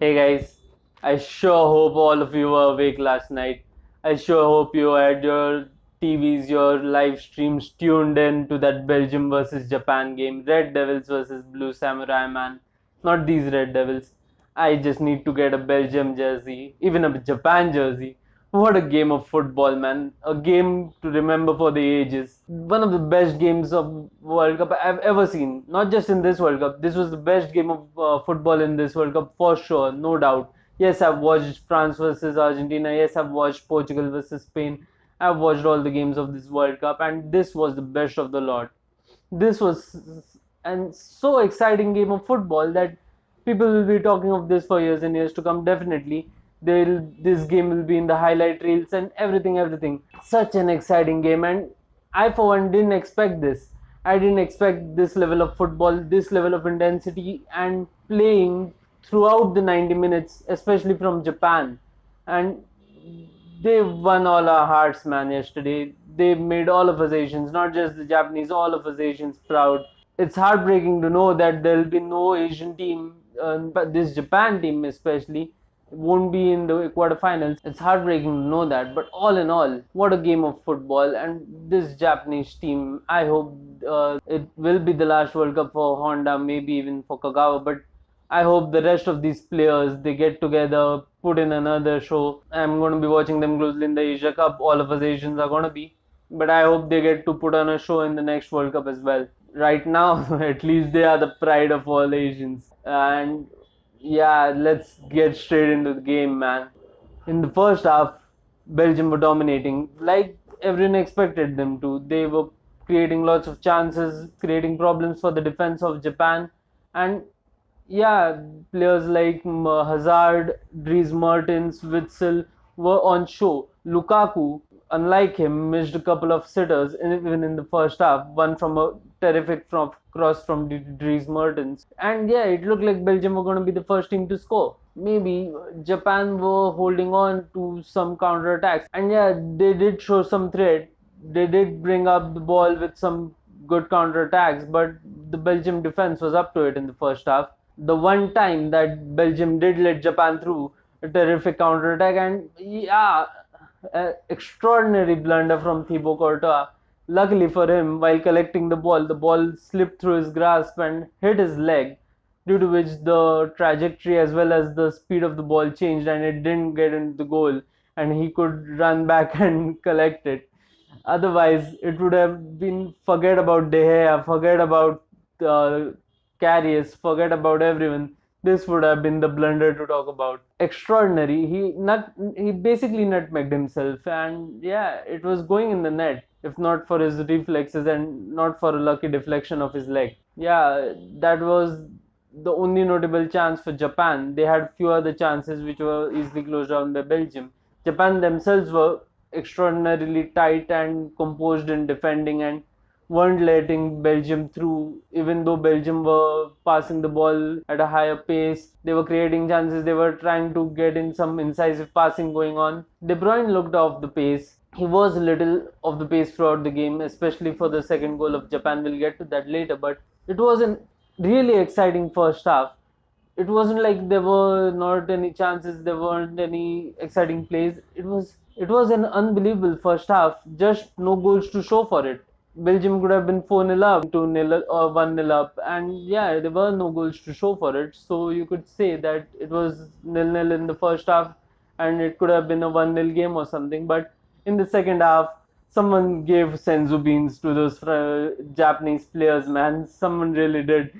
Hey guys, I sure hope all of you were awake last night. I sure hope you had your TVs, your live streams tuned in to that Belgium versus Japan game, Red Devils versus Blue Samurai, man. Not these Red Devils. I just need to get a Belgium jersey, even a Japan jersey. What a game of football, man. A game to remember for the ages. One of the best games of World Cup I've ever seen. Not just in this World Cup. This was the best game of football in this World Cup for sure, no doubt. Yes, I've watched France versus Argentina. Yes, I've watched Portugal versus Spain. I've watched all the games of this World Cup, and this was the best of the lot. This was an so exciting game of football that people will be talking of this for years and years to come. Definitely, this game will be in the highlight reels and everything. Such an exciting game, and I for one didn't expect this. I didn't expect this level of football, this level of intensity, and playing throughout the 90 minutes, especially from Japan. And they won all our hearts, man, yesterday. They made all of us Asians, not just the Japanese, all of us Asians proud. It's heartbreaking to know that there'll be no Asian team, but this Japan team especially, won't be in the quarterfinals. It's heartbreaking to know that. But all in all, what a game of football. And this Japanese team, I hope it will be the last World Cup for Honda, maybe even for Kagawa. But I hope the rest of these players they get together, put in another show. I'm going to be watching them closely in the Asia Cup. All of us Asians are going to be, but I hope they get to put on a show in the next World Cup as well. Right now, at least they are the pride of all Asians. And yeah, let's get straight into the game, man. In the first half, Belgium were dominating like everyone expected them to. They were creating lots of chances, creating problems for the defense of Japan, and yeah, players like Hazard, Dries Mertens, Witsel were on show. Lukaku, unlike him, missed a couple of sitters even in the first half. One from a terrific cross from Dries Mertens. And yeah, it looked like Belgium were going to be the first team to score. Maybe Japan were holding on to some counter attacks. And yeah, they did show some threat. They did bring up the ball with some good counter attacks, but the Belgium defense was up to it in the first half. The one time that Belgium did let Japan through a terrific counter attack, and yeah, extraordinary blunder from Thibaut Courtois. Luckily for him, while collecting the ball slipped through his grasp and hit his leg, due to which the trajectory as well as the speed of the ball changed and it didn't get into the goal, and he could run back and collect it. Otherwise, it would have been forget about De Gea, forget about uh, Karius, forget about everyone. This would have been the blunder to talk about. Extraordinary. He basically nutmegged himself, and yeah, it was going in the net if not for his reflexes and not for a lucky deflection of his leg. Yeah, that was the only notable chance for Japan. They had few other chances which were easily closed down by Belgium. Japan themselves were extraordinarily tight and composed in defending and weren't letting Belgium through, even though Belgium were passing the ball at a higher pace. They were creating chances, they were trying to get in some incisive passing going on. De Bruyne looked off the pace. He was a little off the pace throughout the game, especially for the second goal of Japan. We'll get to that later, but it was a really exciting first half. It wasn't like there were not any chances, there weren't any exciting plays. It was an unbelievable first half, just no goals to show for it. Belgium could have been 4-0 up, 2-0 or 1-0 up, and yeah, there were no goals to show for it. So you could say that it was 0-0 in the first half, and it could have been a 1-0 game or something. But in the second half, someone gave senzu beans to those Japanese players, man. Someone really did.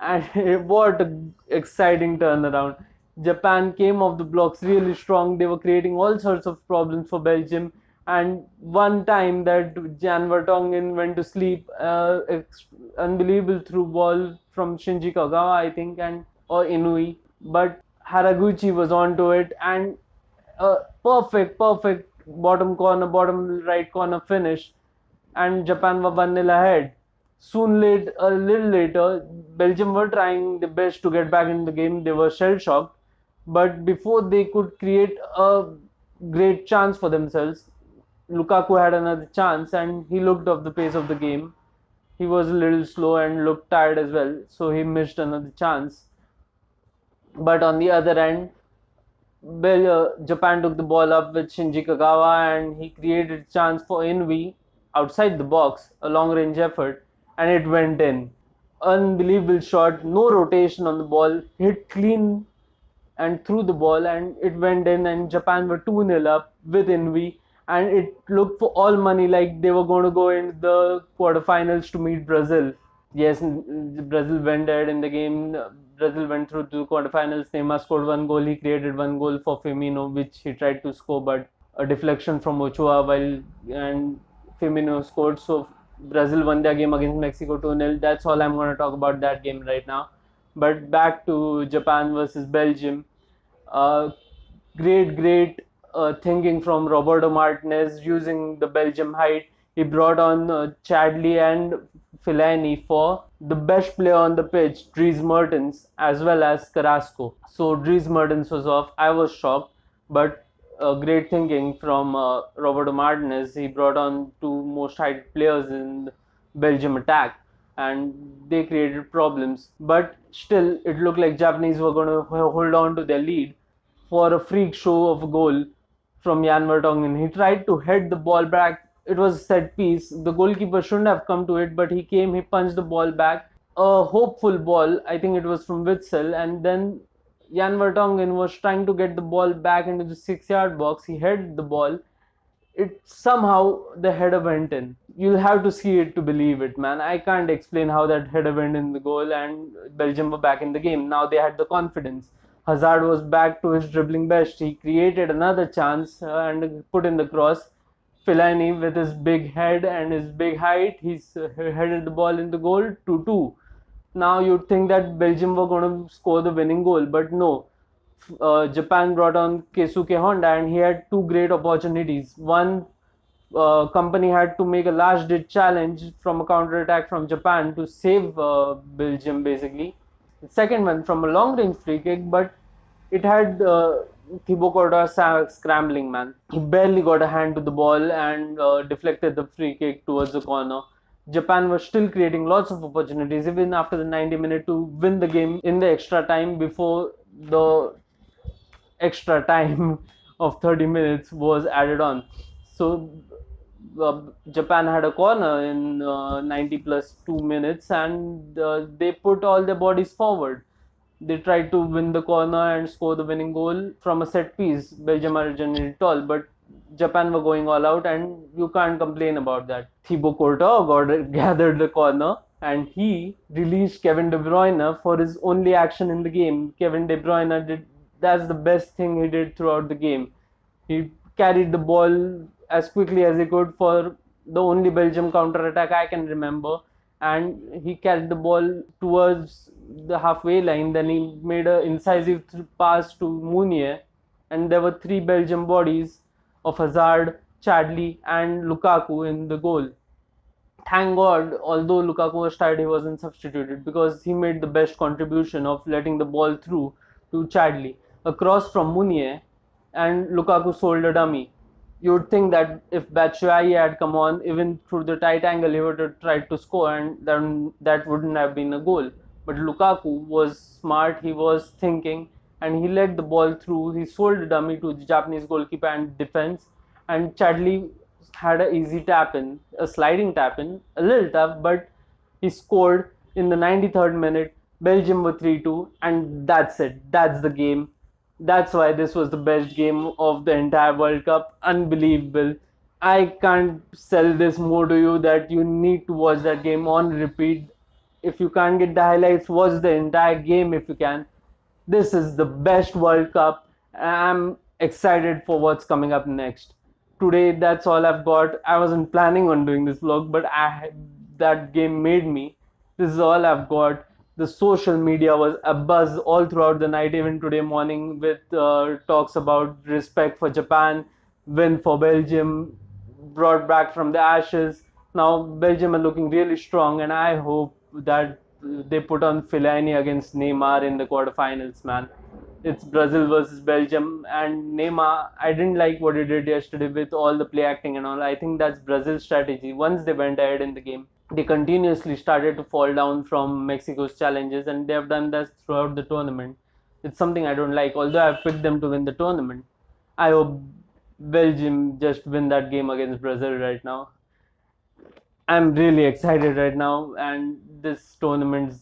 And what an exciting turnaround. Japan came off the blocks really strong. They were creating all sorts of problems for Belgium. And one time that Jan Vertonghen went to sleep, unbelievable through ball from Shinji Kagawa, I think, and or Inui. But Haraguchi was onto it, and perfect bottom right corner finish, and Japan were 1-0 ahead. A little later, Belgium were trying their best to get back in the game. They were shell shocked, but before they could create a great chance for themselves, Lukaku had another chance, and he looked off the pace of the game. He was a little slow and looked tired as well, so he missed another chance. But on the other end, Japan took the ball up with Shinji Kagawa and he created a chance for Invi outside the box, a long range effort, and it went in. Unbelievable shot, no rotation on the ball, hit clean and threw the ball, and it went in, and Japan were 2-0 up with Invi, and it looked for all money like they were going to go in the quarterfinals to meet Brazil. Yes, Brazil went ahead in the game. Brazil went through to quarterfinals. Neymar scored one goal. He created one goal for Firmino, which he tried to score, but a deflection from Ochoa while and Firmino scored. So Brazil won their game against Mexico 2-0. That's all I'm going to talk about that game right now. But back to Japan versus Belgium. Uh, great thinking from Roberto Martinez using the Belgium height. He brought on Chadley and Fellaini for the best player on the pitch, Dries Mertens, as well as Carrasco. So Dries Mertens was off. I was shocked, but great thinking from Roberto Martinez. He brought on two most height players in Belgium attack, and they created problems. But still, it looked like Japanese were going to hold on to their lead for a freak show of a goal from Jan Vertonghen. He tried to head the ball back. It was a set piece. The goalkeeper shouldn't have come to it, but he came, he punched the ball back. A hopeful ball, I think it was from Witzel, and then Jan Vertonghen was trying to get the ball back into the 6 yard box. He headed the ball, it somehow the header went in. You'll have to see it to believe it, man. I can't explain how that header went in the goal, and Belgium were back in the game. Now they had the confidence. Hazard was back to his dribbling best. He created another chance and put in the cross. Fellaini, with his big head and his big height, he's headed the ball in the goal 2-2. Now you'd think that Belgium were going to score the winning goal, but no. Japan brought on Keisuke Honda, and he had two great opportunities. One, company had to make a last ditch challenge from a counter attack from Japan to save Belgium basically. The second one from a long range free kick, but it had Thibaut Courtois scrambling, man. He barely got a hand to the ball and deflected the free kick towards the corner. Japan was still creating lots of opportunities even after the 90 minute to win the game in the extra time before the extra time of 30 minutes was added on. So Japan had a corner in 90 plus 2 minutes, and they put all their bodies forward. They tried to win the corner and score the winning goal from a set piece. Belgium are generally tall, but Japan were going all out, and you can't complain about that. Thibaut Courtois gathered the corner, and he released Kevin De Bruyne for his only action in the game. Kevin De Bruyne did that's the best thing he did throughout the game. He carried the ball as quickly as he could for the only Belgium counter attack I can remember, and he carried the ball towards the halfway line. Then he made an incisive pass to Mounier, and there were three Belgium bodies of Hazard, Chadli, and Lukaku in the goal. Thank God, although Lukaku was tired, he wasn't substituted because he made the best contribution of letting the ball through to Chadli. A cross from Munier, and Lukaku sold a dummy. You would think that if Batshuayi had come on, even through the tight angle, he would have tried to score, and then that wouldn't have been a goal. But Lukaku was smart, he was thinking, and he let the ball through. He sold a dummy to the Japanese goalkeeper and defense, and Chadli had an easy tap in, a sliding tap in, a little tough, but he scored in the 93rd minute. Belgium were 3-2, and that's it. That's the game. That's why this was the best game of the entire World Cup. Unbelievable. I can't sell this more to you that you need to watch that game on repeat. If you can't get the highlights, watch the entire game if you can. This is the best World Cup. I'm excited for what's coming up next. Today, that's all I've got. I wasn't planning on doing this vlog, but that game made me. This is all I've got. The social media was abuzz all throughout the night, even today morning, with talks about respect for Japan, win for Belgium, brought back from the ashes. Now Belgium are looking really strong, and I hope that they put on Fellaini against Neymar in the quarterfinals. Man, it's Brazil versus Belgium, and Neymar. I didn't like what he did yesterday with all the play acting and all. I think that's Brazil's strategy. Once they went ahead in the game, they continuously started to fall down from Mexico's challenges, and they have done that throughout the tournament. It's something I don't like. Although I've picked them to win the tournament, I hope Belgium just win that game against Brazil right now. I'm really excited right now, and this tournament's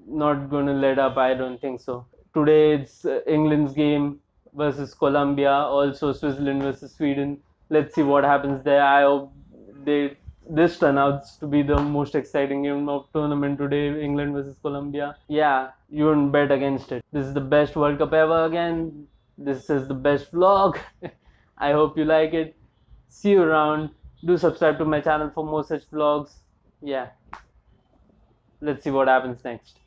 not going to let up. I don't think so. Today it's England's game versus Colombia, also Switzerland versus Sweden. Let's see what happens there. I hope they this turns out to be the most exciting game of tournament today. England versus Colombia. Yeah, you wouldn't bet against it. This is the best World Cup ever again. This is the best vlog. I hope you like it. See you around. Do subscribe to my channel for more such vlogs. Yeah, let's see what happens next.